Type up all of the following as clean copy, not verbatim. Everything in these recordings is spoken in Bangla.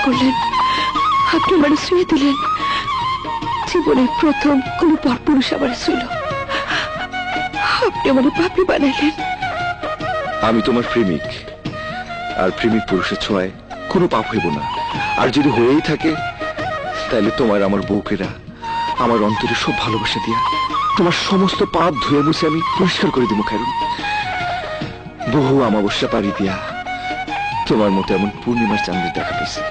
করলেন, আপনি আমার শুয়ে দিলেন। জীবনের প্রথম কোন পরপুরুষ আমার ছিল, আপনি আমার পাপড়ি বানাইলেন। আমি তোমার প্রেমিক, আর প্রেমিক পুরুষের ছোঁয়ায় কোনো পাপ হইব না। আর যদি হয়েই থাকে তাহলে তোমার আমার বউকেরা আমার অন্তরে সব ভালোবাসা দিয়া তোমার সমস্ত পাপ ধুয়ে মুছে আমি পরিষ্কার করে দিব খায়রুন। বহু অমাবস্যা পাড়ি দিয়া তোমার মতো এমন পূর্ণিমার চাঁদের দেখা পেয়েছি।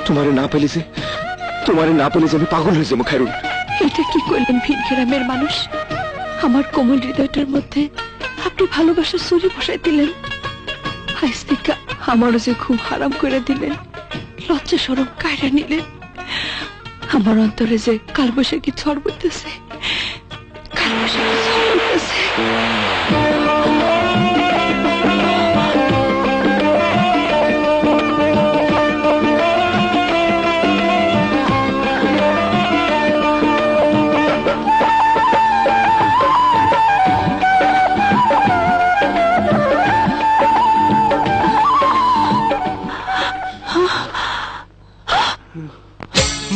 তোমারে না পেলে যে আমি পাগল হয়ে যাবো খায়রুন। এটা কি করলেন ভিন গ্রামের মানুষ? আমার কোমল হৃদয়টার মধ্যে আপনি ভালোবাসার ছুরি বসাই দিলেন। আজ থেকে আমারও যে খুব হারাম করে দিলেন, লজ্জা সরম কায়রা নিলেন। আমার অন্তরে যে কালবৈশাখী ঝড় বইতেছে, কালবৈশাখী ঝড় বইতেছে।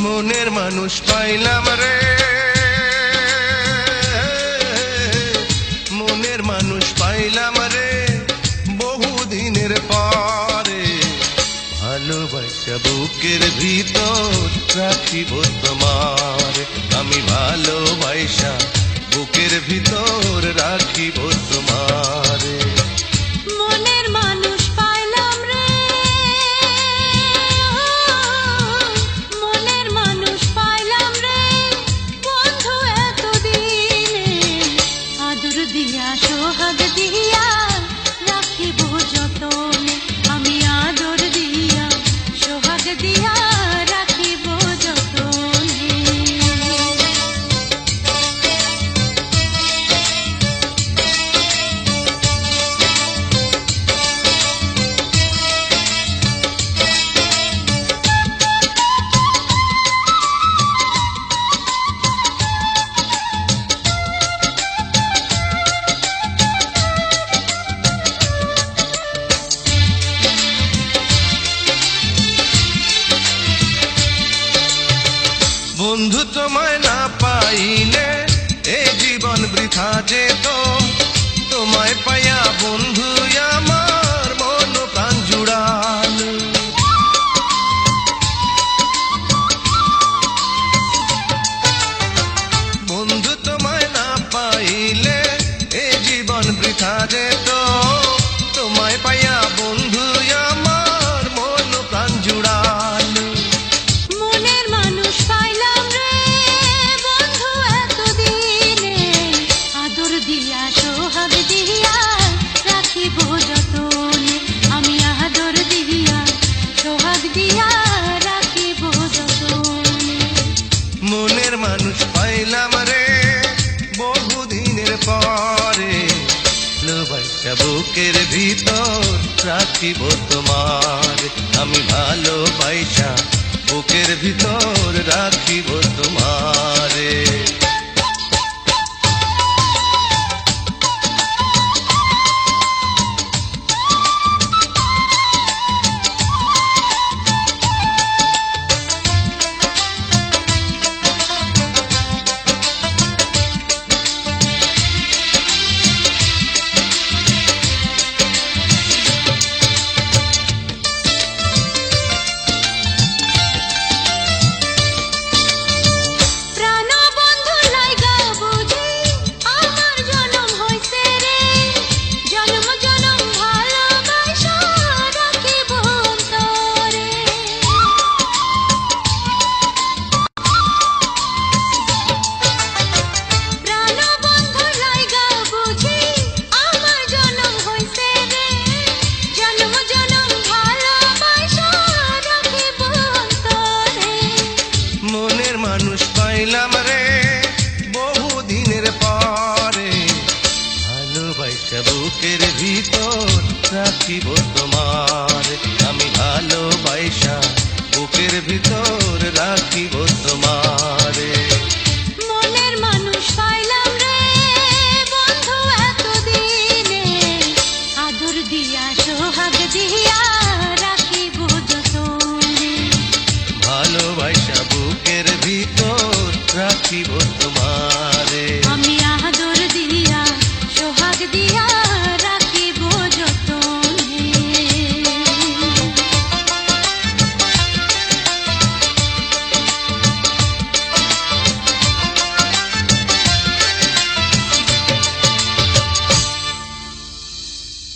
মনের মানুষ পাইলাম রে, মনের মানুষ পাইলাম রে, বহুদিনের পরে। ভালোবাসা বুকের ভিতর রাখিব তোমার, আমি ভালোবাসা বুকের ভিতর রাখিব তোমার। মনের মানুষ পাইলাম রে, মনের মানুষ পাইলাম রে, বন্ধু এতদিনে আদর দিয়া সোহাগ দিয়া রাখিব যতনে, আমি আদর দিয়া সোহাগ দিয়া রাখিব যতনে। বন্ধু তোমায় না পাইলে এ জীবন বৃথা যেত, তোমায় পাইয়া বন্ধু আমার মন প্রাণ জুড়াল। বন্ধু তোমায় না পাইলে এ জীবন বৃথা যেত, তোমায় পাইয়া বন্ধু আমার মন প্রাণ জুড়াল। মনের মানুষ পাইলাম রে, বন্ধু এতদিনে আদর দিয়া সোহাগ দিয়া রাখিব যতনে, আমি আদর দিয়া সোহাগ দিয়া রাখিব যতনে। মনের মানুষ পাইলাম রে, বহুদিনের পরে। ভালোবাসা বুকের ভিতর রাখিব তোমার, আমি ভালোবাসা বুকের ভিতর রাখিব তোমারে।